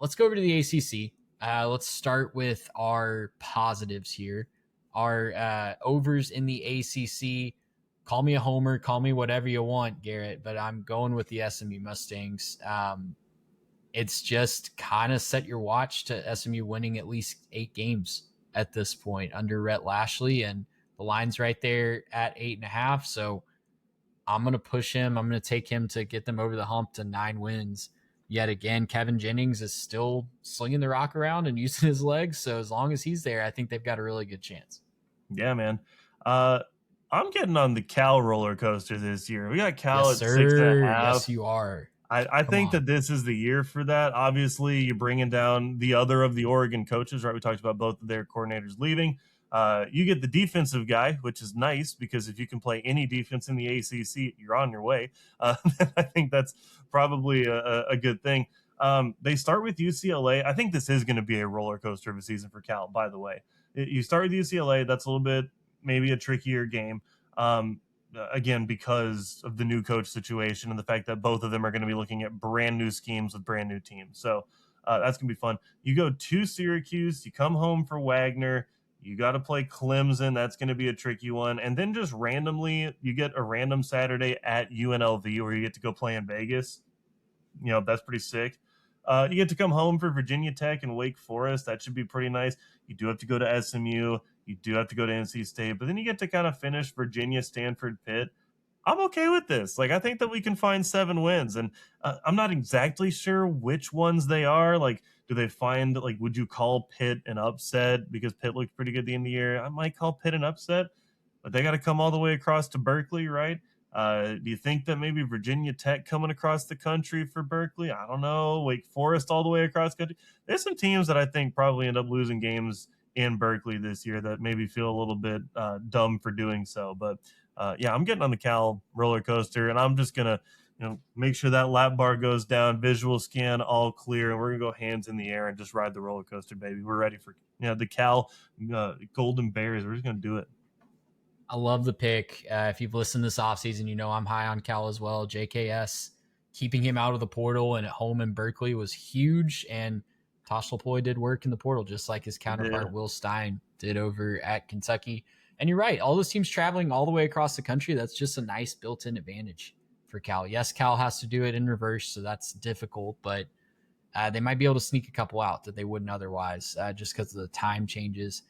let's go over to the ACC. Let's start with our positives here. Our overs in the ACC. Call me a homer, call me whatever you want, Garrett, but I'm going with the SMU Mustangs. It's just kind of set your watch to SMU winning at least 8 games at this point under Rhett Lashley, and the line's right there at 8.5. So I'm going to push him. I'm going to take him to get them over the hump to 9 wins. Yet again, Kevin Jennings is still slinging the rock around and using his legs. So as long as he's there, I think they've got a really good chance. Yeah, man. I'm getting on the Cal roller coaster this year. We got Cal Yes, at sir. 6.5. Yes, you are. I think that this is the year for that. Obviously, you're bringing down the other of the Oregon coaches, right? We talked about both of their coordinators leaving. You get the defensive guy, which is nice because if you can play any defense in the ACC, you're on your way. I think that's probably a good thing. They start with UCLA. I think this is going to be a roller coaster of a season for Cal, by the way. You start with UCLA. That's a little bit maybe a trickier game. Again, because of the new coach situation and the fact that both of them are going to be looking at brand new schemes with brand new teams. So that's going to be fun. You go to Syracuse, you come home for Wagner, you got to play Clemson. That's going to be a tricky one. And then just randomly, you get a random Saturday at UNLV where you get to go play in Vegas. That's pretty sick. You get to come home for Virginia Tech and Wake Forest. That should be pretty nice. You do have to go to SMU. You do have to go to NC State, but then you get to kind of finish Virginia, Stanford, Pitt. I'm okay with this. I think that we can find 7 wins, and I'm not exactly sure which ones they are. Do they find, would you call Pitt an upset because Pitt looked pretty good at the end of the year? I might call Pitt an upset, but they got to come all the way across to Berkeley, right? Do you think that maybe Virginia Tech coming across the country for Berkeley? I don't know. Wake Forest all the way across the country. There's some teams that I think probably end up losing games in Berkeley this year that maybe feel a little bit dumb for doing so. But yeah, I'm getting on the Cal roller coaster, and I'm just gonna make sure that lap bar goes down, visual scan all clear, and we're gonna go hands in the air and just ride the roller coaster, baby. We're ready for the Cal Golden Bears. We're just gonna do it. I love the pick. If you've listened this offseason, you know I'm high on Cal as well. JKS, keeping him out of the portal and at home in Berkeley was huge, and Tosh Lupoi did work in the portal just like his counterpart Will Stein did over at Kentucky. And you're right, all those teams traveling all the way across the country, that's just a nice built-in advantage for Cal. Yes, Cal has to do it in reverse, so that's difficult, but they might be able to sneak a couple out that they wouldn't otherwise just because of the time changes.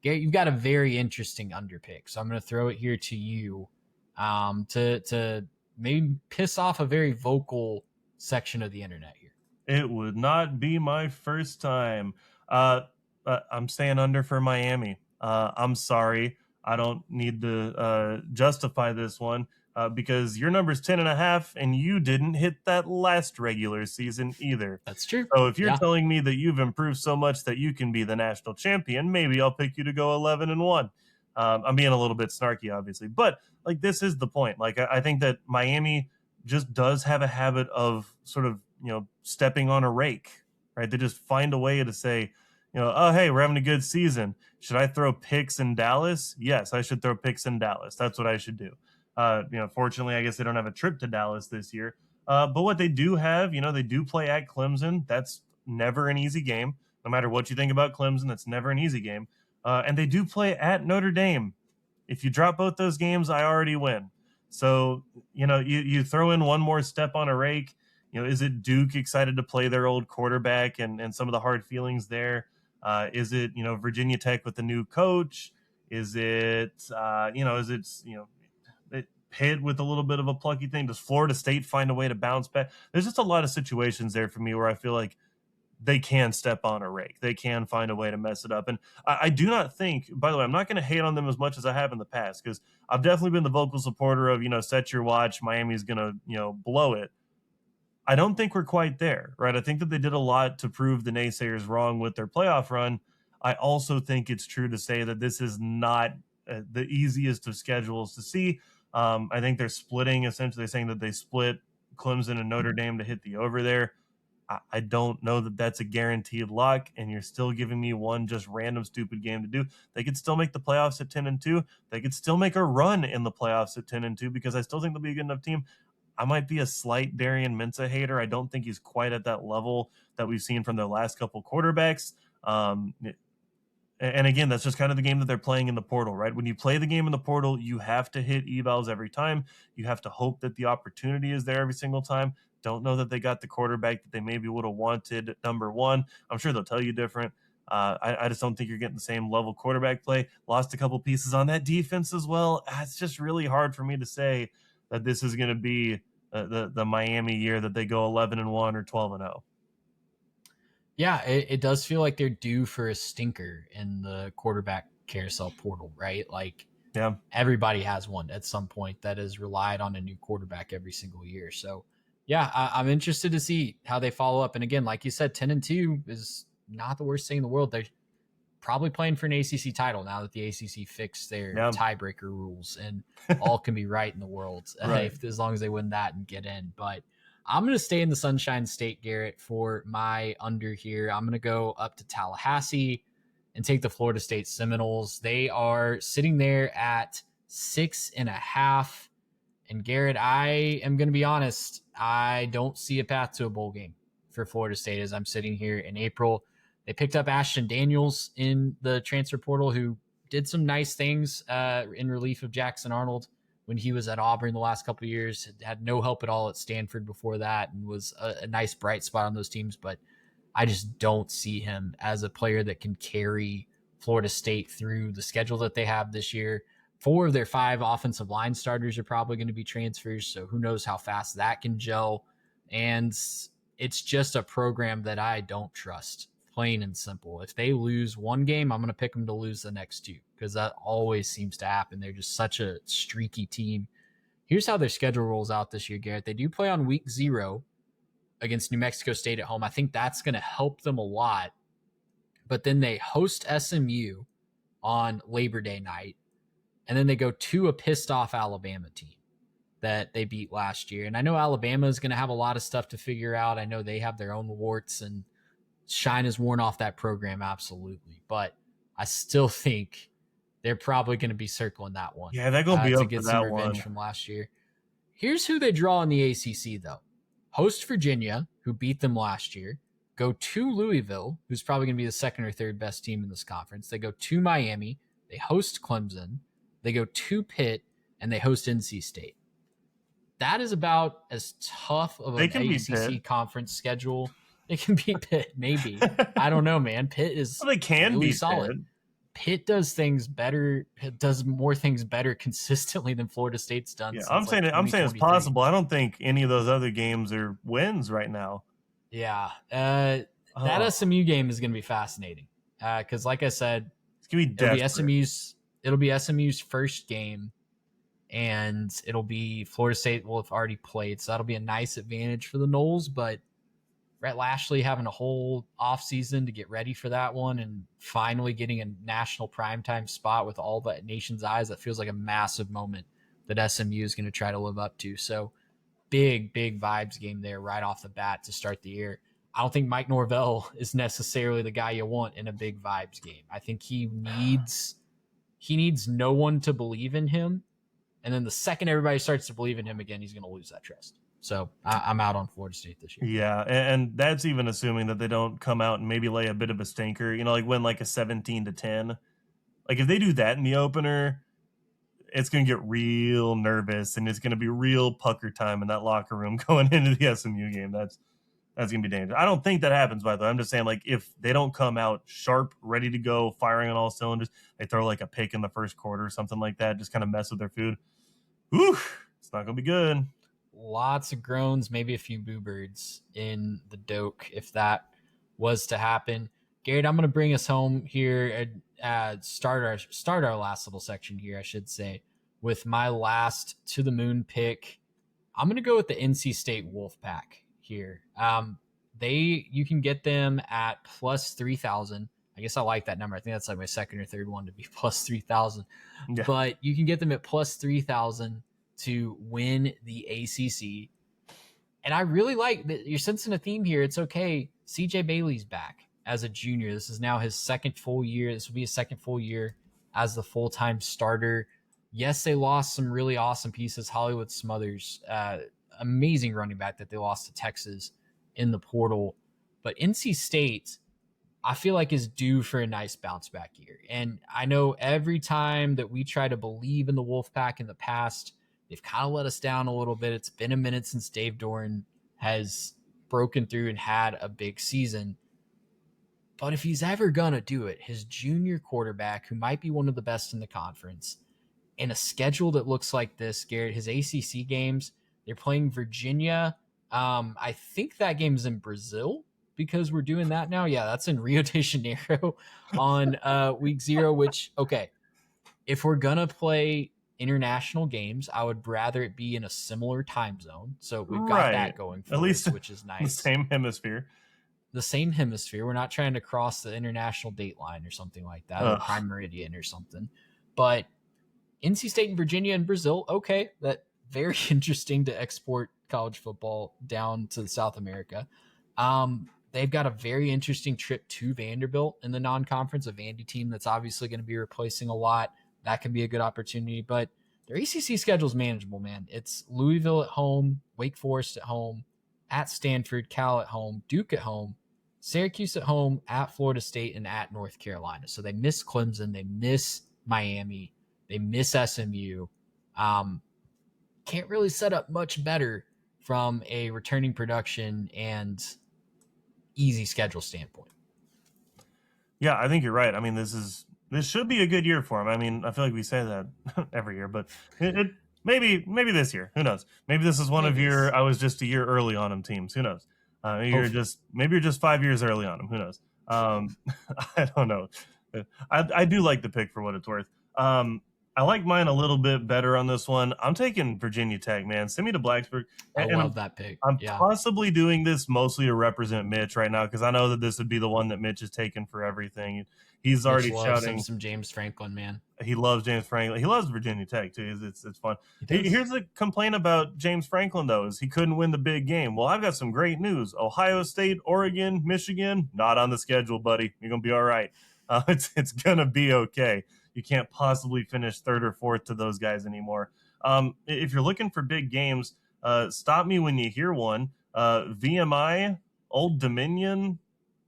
Garrett, you've got a very interesting underpick, so I'm going to throw it here to you to maybe piss off a very vocal section of the internet here. It would not be my first time. I'm staying under for Miami. I'm sorry. I don't need to justify this one because your number's 10.5 and you didn't hit that last regular season either. That's true. So if you're telling me that you've improved so much that you can be the national champion, maybe I'll pick you to go 11-1. I'm being a little bit snarky, obviously, but this is the point. I think that Miami just does have a habit of sort of stepping on a rake, right? They just find a way to say, oh, hey, we're having a good season. Should I throw picks in Dallas? Yes, I should throw picks in Dallas. That's what I should do. Fortunately, I guess they don't have a trip to Dallas this year. But what they do have, they do play at Clemson. That's never an easy game. No matter what you think about Clemson, that's never an easy game. And they do play at Notre Dame. If you drop both those games, I already win. So, you throw in one more step on a rake. Is it Duke excited to play their old quarterback and some of the hard feelings there? Is it, Virginia Tech with the new coach? Is it, Pitt with a little bit of a plucky thing? Does Florida State find a way to bounce back? There's just a lot of situations there for me where I feel like they can step on a rake. They can find a way to mess it up. And I do not think, by the way, I'm not going to hate on them as much as I have in the past because I've definitely been the vocal supporter of, set your watch. Miami's going to, blow it. I don't think we're quite there, right? I think that they did a lot to prove the naysayers wrong with their playoff run. I also think it's true to say that this is not the easiest of schedules to see. I think they're splitting, essentially saying that they split Clemson and Notre Dame to hit the over there. I don't know that that's a guaranteed lock, and you're still giving me one just random stupid game to do. They could still make the playoffs at 10-2. They could still make a run in the playoffs at 10-2 because I still think they'll be a good enough team. I might be a slight Darian Mensah hater. I don't think he's quite at that level that we've seen from their last couple quarterbacks. And again, that's just kind of the game that they're playing in the portal, right? When you play the game in the portal, you have to hit evals every time. You have to hope that the opportunity is there every single time. Don't know that they got the quarterback that they maybe would have wanted number one. I'm sure they'll tell you different. I just don't think you're getting the same level quarterback play. Lost a couple pieces on that defense as well. It's just really hard for me to say that this is going to be the Miami year that they go 11-1 or 12-0. Yeah, it does feel like they're due for a stinker in the quarterback carousel portal, right? Like, Yeah, everybody has one at some point that has relied on a new quarterback every single year. So, yeah, I'm interested to see how they follow up. And again, like you said, 10-2 is not the worst thing in the world. They're probably playing for an ACC title now that the ACC fixed their yeah, tiebreaker rules, and all can be right in the world right. as long as they win that and get in. But I'm going to stay in the Sunshine State, Garrett, for my under here. I'm going to go up to Tallahassee and take the Florida State Seminoles. They are sitting there at 6.5. And Garrett, I am going to be honest, I don't see a path to a bowl game for Florida State as I'm sitting here in April. They picked up Ashton Daniels in the transfer portal, who did some nice things in relief of Jackson Arnold when he was at Auburn the last couple of years. Had no help at all at Stanford before that, and was a nice bright spot on those teams. But I just don't see him as a player that can carry Florida State through the schedule that they have this year. 4 of their 5 offensive line starters are probably going to be transfers, so who knows how fast that can gel. And it's just a program that I don't trust, plain and simple. If they lose one game, I'm going to pick them to lose the next 2 because that always seems to happen. They're just such a streaky team. Here's how their schedule rolls out this year, Garrett. They do play on week 0 against New Mexico State at home. I think that's going to help them a lot. But then they host SMU on Labor Day night. And then they go to a pissed off Alabama team that they beat last year. And I know Alabama is going to have a lot of stuff to figure out. I know they have their own warts, and shine has worn off that program, absolutely. But I still think they're probably going to be circling that one. Yeah, they're going to be up to get for some that revenge one from last year. Here's who they draw in the ACC, though. Host Virginia, who beat them last year. Go to Louisville, who's probably going to be the second or third best team in this conference. They go to Miami. They host Clemson. They go to Pitt, and they host NC State. That is about as tough of an ACC conference schedule. They can beat Pitt, maybe. I don't know, man. Pitt is they can really be solid. Pitt does things better. Pitt does more things better consistently than Florida State's done. Yeah, I'm saying it's possible. I don't think any of those other games are wins right now. Yeah, that SMU game is going to be fascinating because, like I said, it's going to be desperate. It'll be SMU's first game, and it'll be Florida State will have already played, so that'll be a nice advantage for the Noles. But Rhett Lashley having a whole offseason to get ready for that one and finally getting a national primetime spot with all the nation's eyes, that feels like a massive moment that SMU is going to try to live up to. So big vibes game there right off the bat to start the year. I don't think Mike Norvell is necessarily the guy you want in a big vibes game. I think he needs no one to believe in him. And then the second everybody starts to believe in him again, he's going to lose that trust. So I'm out on Florida State this year. Yeah, and that's even assuming that they don't come out and maybe lay a bit of a stinker, like win like a 17-10. Like if they do that in the opener, it's going to get real nervous and it's going to be real pucker time in that locker room going into the SMU game. That's going to be dangerous. I don't think that happens, by the way. I'm just saying, like, if they don't come out sharp, ready to go, firing on all cylinders, they throw like a pick in the first quarter or something like that, just kind of mess with their food. Whew, it's not going to be good. Lots of groans, maybe a few boo birds in the Doak if that was to happen. Garrett, I'm going to bring us home here and start our last little section here, I should say, with my last to the moon pick. I'm going to go with the NC State Wolfpack here. You can get them at plus 3,000. I guess I like that number. I think that's like my second or third one to be plus 3,000. Yeah. But you can get them at plus 3,000 to win the ACC. And I really like that you're sensing a theme here. It's okay. CJ Bailey's back as a junior. This is now his second full year. This will be his second full year as the full-time starter. Yes, they lost some really awesome pieces. Hollywood Smothers amazing running back that they lost to Texas in the portal. But NC State, I feel like, is due for a nice bounce back year. And I know every time that we try to believe in the Wolfpack in the past, they've kind of let us down a little bit. It's been a minute since Dave Doran has broken through and had a big season. But if he's ever going to do it, his junior quarterback, who might be one of the best in the conference, in a schedule that looks like this, Garrett, his ACC games, they're playing Virginia. I think that game's in Brazil because we're doing that now. Yeah, that's in Rio de Janeiro on week 0, which, okay, if we're going to play international games, I would rather it be in a similar time zone. So we've got that going for at least us, which is nice. The same hemisphere. The same hemisphere. We're not trying to cross the international date line or something like that, or prime meridian or something. But NC State and Virginia and Brazil, okay, that very interesting to export college football down to South America. They've got a very interesting trip to Vanderbilt in the non-conference, a Vandy team that's obviously going to be replacing a lot. That can be a good opportunity, but their ACC schedule is manageable, man. It's Louisville at home, Wake Forest at home, at Stanford, Cal at home, Duke at home, Syracuse at home, at Florida State, and at North Carolina. So they miss Clemson, they miss Miami, they miss SMU. Can't really set up much better from a returning production and easy schedule standpoint. Yeah, I think you're right. I mean, this should be a good year for him. I mean, I feel like we say that every year, but it maybe this year. Who knows? Maybe this is one of your I was just a year early on him teams. Who knows? Maybe you're just 5 years early on him. Who knows? I don't know. I do like the pick for what it's worth. I like mine a little bit better on this one. I'm taking Virginia Tech, man. Send me to Blacksburg. I love that pick. I'm possibly doing this mostly to represent Mitch right now because I know that this would be the one that Mitch is taking for everything. He's already shouting some James Franklin, man. He loves James Franklin. He loves Virginia Tech too. It's fun. Here's the complaint about James Franklin though: is he couldn't win the big game. Well, I've got some great news. Ohio State, Oregon, Michigan, not on the schedule, buddy. You're gonna be all right. It's gonna be okay. You can't possibly finish 3rd or 4th to those guys anymore. If you're looking for big games, stop me when you hear one. VMI, Old Dominion,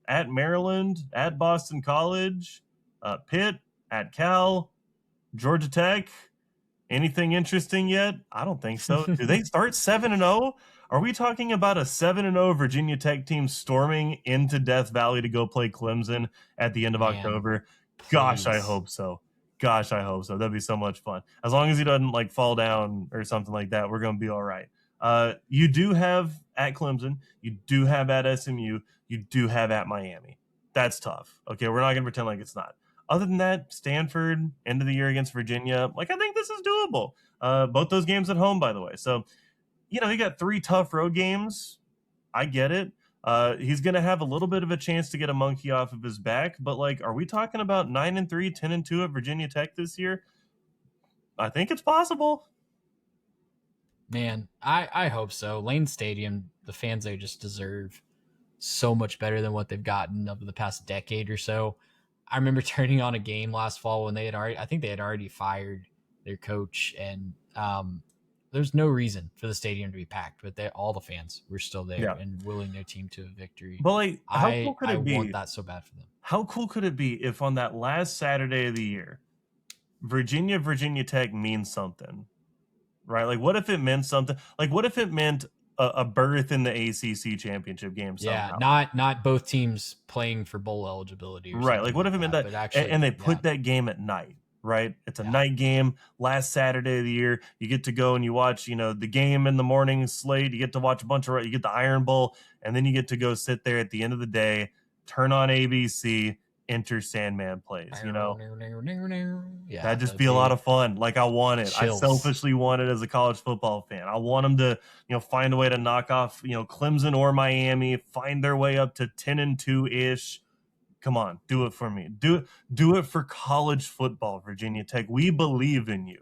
at Maryland, at Boston College, Pitt, at Cal, Georgia Tech. Anything interesting yet? I don't think so. Do they start 7-0? Are we talking about a 7-0 Virginia Tech team storming into Death Valley to go play Clemson at the end of October? Please. Gosh, I hope so. That'd be so much fun. As long as he doesn't like fall down or something like that, we're going to be all right. You do have at Clemson. You do have at SMU. You do have at Miami. That's tough. Okay, we're not going to pretend like it's not. Other than that, Stanford, end of the year against Virginia. I think this is doable. Both those games at home, by the way. So, you got 3 tough road games. I get it. He's going to have a little bit of a chance to get a monkey off of his back, but are we talking about 9-3, 10-2 at Virginia Tech this year? I think it's possible. Man, I hope so. Lane Stadium, the fans there just deserve so much better than what they've gotten over the past decade or so. I remember turning on a game last fall when they had already fired their coach, and there's no reason for the stadium to be packed, but all the fans were still there and willing their team to a victory. But how cool could it be? I want that so bad for them. How cool could it be if on that last Saturday of the year, Virginia Tech means something, right? What if it meant something? What if it meant a berth in the ACC championship game somehow? Yeah, not both teams playing for bowl eligibility. Right. What if it meant that? Actually, and they put that game at night. Right, it's a night game. Last Saturday of the year, you get to go and you watch, the game in the morning slate. You get to watch you get the Iron Bowl, and then you get to go sit there at the end of the day, turn on ABC, Enter Sandman plays. That'd just be a lot of fun. I want it. Chills. I selfishly want it as a college football fan. I want them to, find a way to knock off, Clemson or Miami, find their way up to 10-2 ish. Come on, do it for me. Do it for college football, Virginia Tech. We believe in you.